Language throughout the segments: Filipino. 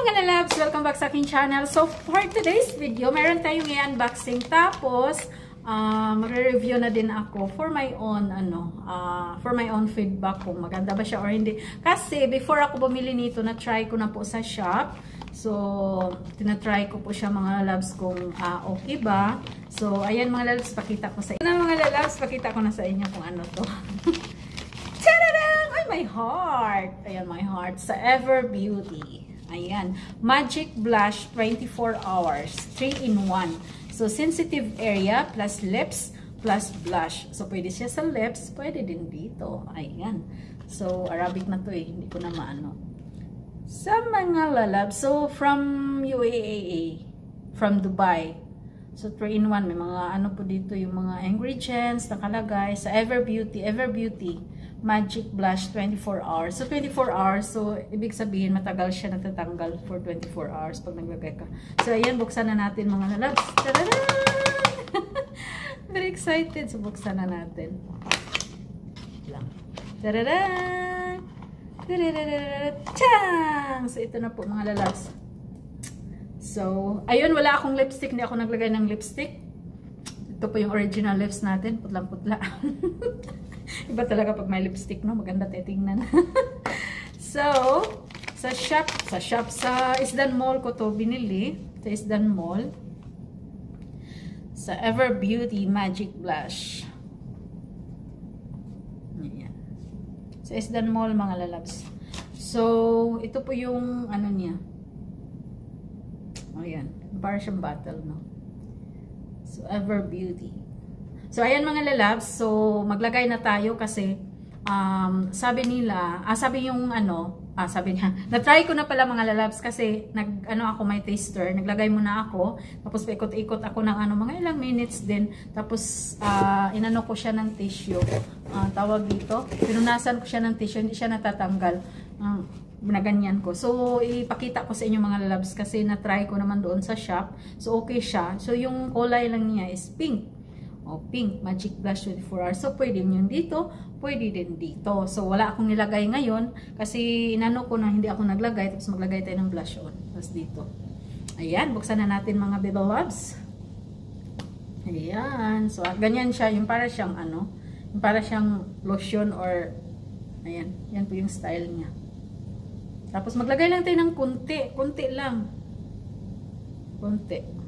mga lalabs! Welcome back sa aking channel. So, for today's video, meron tayong i-unboxing. Tapos, magre-review na din ako for my own, feedback kung maganda ba siya or hindi. Kasi, before ako bumili nito, na-try ko na po sa shop. So, tinatry ko po siya mga lalabs kung okay ba. So, ayan mga lalabs, pakita ko sa inyo. Mga lalabs, pakita ko na sa inyo kung ano to. Tadadang! Ay, my heart! Ayan, my heart. Sa Ever Beauty. Ayan. Magic Blush 24 hours. 3-in-1. So, sensitive area plus lips plus blush. So, pwede siya sa lips. Pwede din dito. Ayan. So, Arabic na to eh. Hindi ko na maano. Sa mga lalab. So, from UAE. From Dubai. So, 3-in-1. May mga ano po dito. Yung mga ingredients nakalagay. Sa Ever Beauty. Ever Beauty. Magic Blush 24 hours. So, 24 hours. So, ibig sabihin, matagal siya natatanggal for 24 hours pag naglagay ka. So, ayan, buksan na natin mga lalabs. Tadadaan! Very excited. So, buksan na natin. Tadadaan! Tadadaan! So, ito na po mga lalabs. So, ayun, wala akong lipstick. Hindi ako naglagay ng lipstick. Ito po yung original lips natin. Putlang-putla. Iba talaga pag may lipstick, no? Maganda titingnan. So, sa Isdan Mall ko to binili. Sa Isdan Mall. Sa Ever Beauty Magic Blush. Ayan. Sa Isdan Mall, mga lalabs. So, ito po yung ano niya. Ayan. Para siyang bottle, no? So, Ever Beauty. So, ayan mga lalabs. So, maglagay na tayo kasi sabi nila, sabi niya, na-try ko na pala mga lalabs kasi ako may taster, naglagay muna ako, tapos paikot-ikot ako ng mga ilang minutes din, tapos inano ko siya ng tissue, tawag dito, pinunasan ko siya ng tissue, hindi siya natatanggal, binaganyan ko. So, ipakita ko sa inyo mga lalabs kasi na-try ko naman doon sa shop, so okay siya. So, yung kulay lang niya is pink. Pink Magic Blush 24 hours. So, pwede yun dito, pwede din dito. So, wala akong nilagay ngayon kasi inano ko na hindi ako naglagay. Tapos maglagay tayo ng blush on. Tapos dito. Ayan, buksan na natin mga baby loves. Ayan. So, ganyan siya. Yung para siyang yung para siyang lotion or ayan. Yan po yung style niya. Tapos maglagay lang tayo ng kunti. Kunti lang.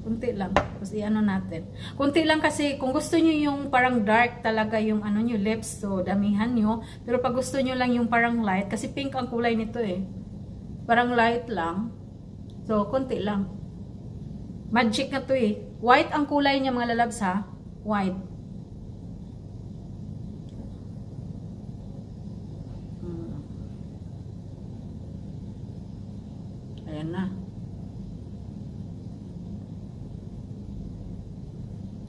Kunti lang. Tapos i-ano natin. Kunti lang kasi kung gusto nyo yung parang dark talaga yung nyo lips, so damihan nyo. Pero pag gusto nyo lang yung parang light, kasi pink ang kulay nito eh. Parang light lang. So, kunti lang. Magic na to eh. White ang kulay niya mga lalabs ha. White. Ayan na.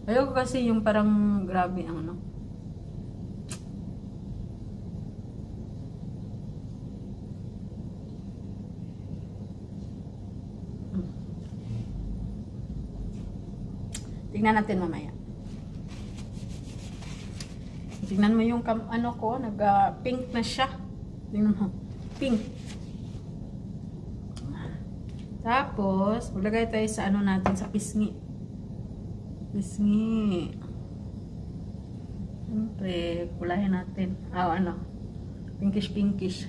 Ayoko kasi yung parang grabe ang Tingnan natin mamaya. Tingnan mo yung ko, nag-pink na siya. Tingnan mo. Pink. Tapos, maglagay tayo sa natin, sa pisngi. Pisngi. Siyempre, kulahin natin. Pinkish.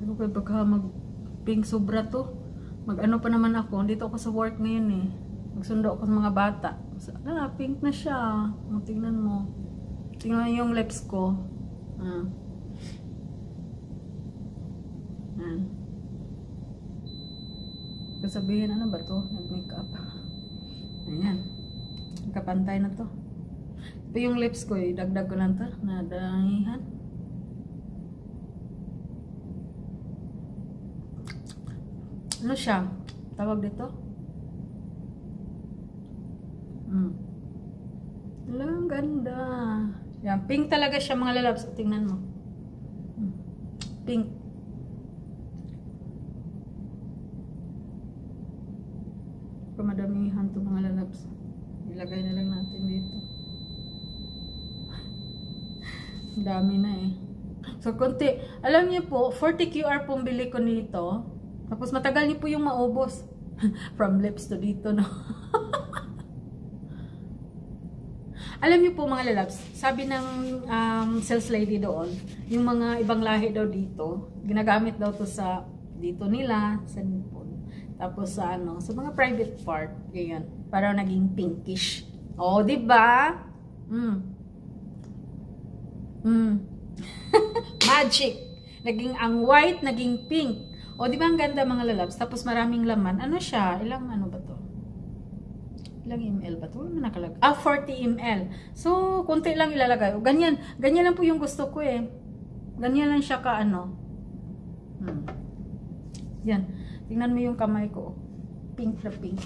Ano kayo baka mag-pink sobra to? Mag-ano pa naman ako. Dito ako sa work ngayon eh. Magsundo ako sa mga bata. Pink na siya. Tingnan mo. Tingnan yung lips ko. Sabihin, ano ba to? Nag-makeup. Ayan. Nagkapantay na to. Ito yung lips ko. Dagdag ko lang to. Nadahihan. Ano siya? Tawag dito? Ang ganda. Yan, pink talaga siya mga lalabs. Tingnan mo. Pink. madamihan to mga lalabs. Ilagay na lang natin dito. Dami na eh. So, konti. Alam niyo po, 40 QR pong bili ko nito. Tapos matagal niyo po yung maubos. From lips to dito, no? Alam niyo po mga lalabs, sabi ng sales lady doon, yung mga ibang lahi daw dito, ginagamit daw to sa dito nila, sa nipon. Tapos sa ano, sa mga private part, ganyan, para naging pinkish. Oh, 'di ba? Magic. Naging ang white, naging pink. O, di ba ang ganda mga lalabs? Tapos maraming laman. Ano siya? Ilang ano ba to? Ilang ml ba to? Ano nakalagay? 40 ml. So, konti lang ilalagay. O, ganyan. Ganyan lang po yung gusto ko eh. Ganyan lang siya ka ano. Yan. Tingnan mo yung kamay ko. Pink na pink.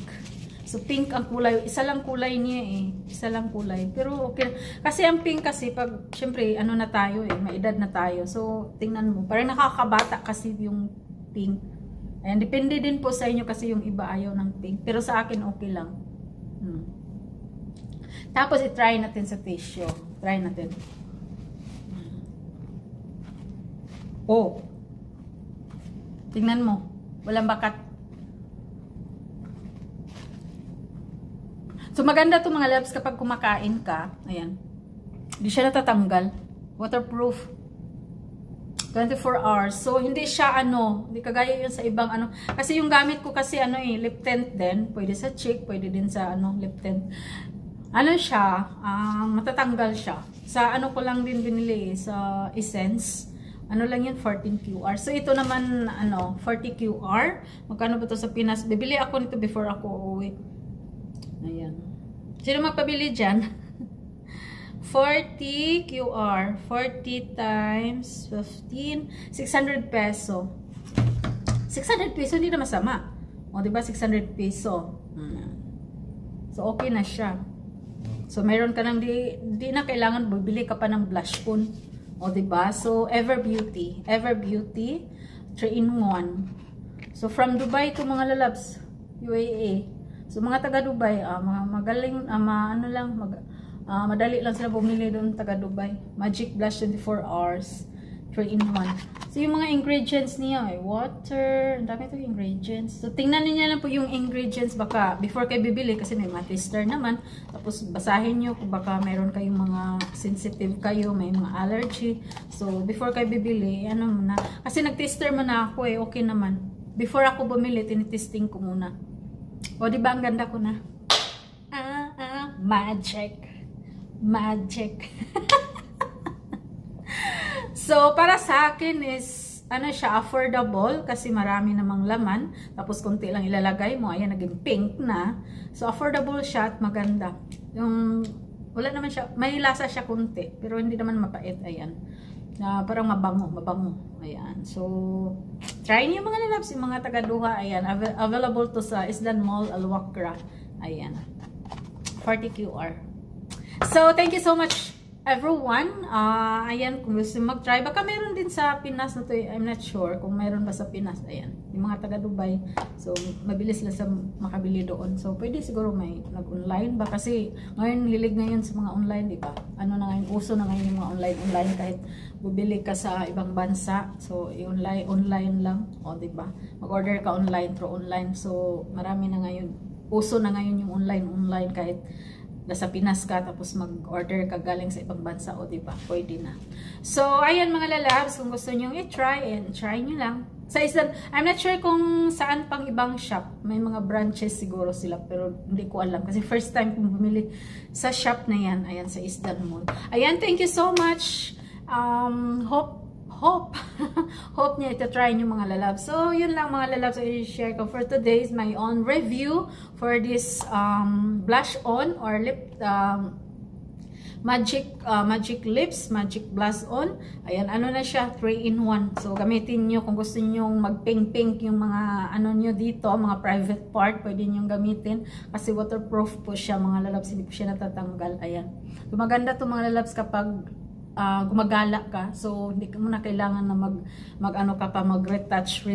So, pink ang kulay. Isa lang kulay niya eh. Isa lang kulay. Pero, okay. Kasi ang pink kasi, pag, syempre, ano na tayo eh. May edad na tayo. So, tingnan mo. Parang nakakabata kasi yung pink. Ayan, depende din po sa inyo kasi yung iba ayaw ng pink. Pero sa akin, okay lang. Tapos, i-try natin sa tissue. Try natin. Oh. Tingnan mo. Walang bakat. So, maganda to mga labs kapag kumakain ka. Ayan. Hindi siya natatanggal. Waterproof. 24 hours. So, hindi siya ano, hindi kagaya yun sa ibang ano. Kasi yung gamit ko kasi ano eh, lip tint din. Pwede sa cheek, pwede din sa ano, lip tint. Ano siya, matatanggal siya. Sa ano ko lang din binili sa Essence. Ano lang yun, 14 QR. So, ito naman, ano, 40 QR. Magkano ba to sa Pinas? Bibili ako nito before ako uuwi. Ayan. Sino magpabili dyan? 40 QR. 40 times 15. 600 peso. 600 peso, hindi na masama. O, diba? 600 peso. So, okay na siya. So, meron ka nang di na kailangan bibili ka pa ng blush on. O, diba? So, Ever Beauty. Ever Beauty. 3-in-1. So, from Dubai to mga lalabs. UAE. So, mga taga Dubai, mga magaling, ano lang, madali lang sila bumili doon taga Dubai. Magic Blush 24 hours. 3-in-1. So, yung mga ingredients niya, water, ang dami itong ingredients. So, tingnan niyo lang po yung ingredients, baka before kayo bibili, kasi may mga tester naman. Tapos, basahin nyo kung baka mayroon kayong mga sensitive kayo, may mga allergy. So, before kayo bibili, ano muna. Kasi nag-tester muna ako eh, okay naman. Before ako bumili, tinitesting ko muna. O, diba ang ganda ko na? Magic. Magic. So, para sa akin is, ano siya, affordable kasi marami namang laman. Tapos, konti lang ilalagay mo. Ayan, naging pink na. So, affordable siya at maganda. Yung, wala naman siya, may lasa siya konti. Pero hindi naman mapait. Ayan. Parang mabango, mabango. Ayan. So, try niyo mga lalabs, yung mga taga-Duha. Ayan. Available to sa Island Mall, Al-Wakra. Ayan. 40 QR. So, thank you so much, everyone. Ayan, kung gusto mag-try. Baka meron din sa Pinas na to. I'm not sure kung meron ba sa Pinas. Ayan. Yung mga taga-Dubai. So, mabilis lang sa makabili doon. So, pwede siguro may nag-online ba? Kasi, ngayon, hilig ngayon sa mga online, di ba? Ano na ngayon, uso na ngayon yung mga online kahit bubili ka sa ibang bansa. So, online lang. O, di ba? Mag-order ka online, through online. So, marami na ngayon. Uso na ngayon yung online kahit nasa Pinas ka, tapos mag-order ka galing sa ibang bansa, o diba? Pwede na. So, ayan mga lalabs, kung gusto nyo i-try, and try nyo lang. Sa Island, I'm not sure kung saan pang ibang shop. May mga branches siguro sila, pero hindi ko alam. Kasi first time kong bumili sa shop na yan. Ayan, sa Island Mall. Ayan, thank you so much. Hope niya ito-try nyo mga lalabs. So, yun lang mga lalabs ay share ko for today is my own review for this blush on or lip magic lips, magic blush on. Ayan, ano na siya, 3-in-1. So, gamitin nyo kung gusto nyo mag-pink-pink yung mga ano nyo dito, mga private part, pwede nyo gamitin. Kasi waterproof po siya mga lalabs, hindi po siya natatanggal. Ayan. So, maganda to mga lalabs kapag gumagala ka. So, hindi mo na kailangan na mag-retouch.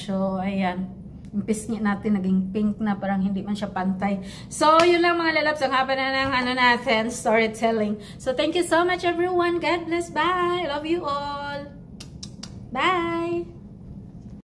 So, ayan. yung pisngi natin naging pink na, parang hindi man siya pantay. So, yun lang mga lalabs, ang haba na ng ano natin, storytelling. So, thank you so much everyone. God bless. Bye. I love you all. Bye.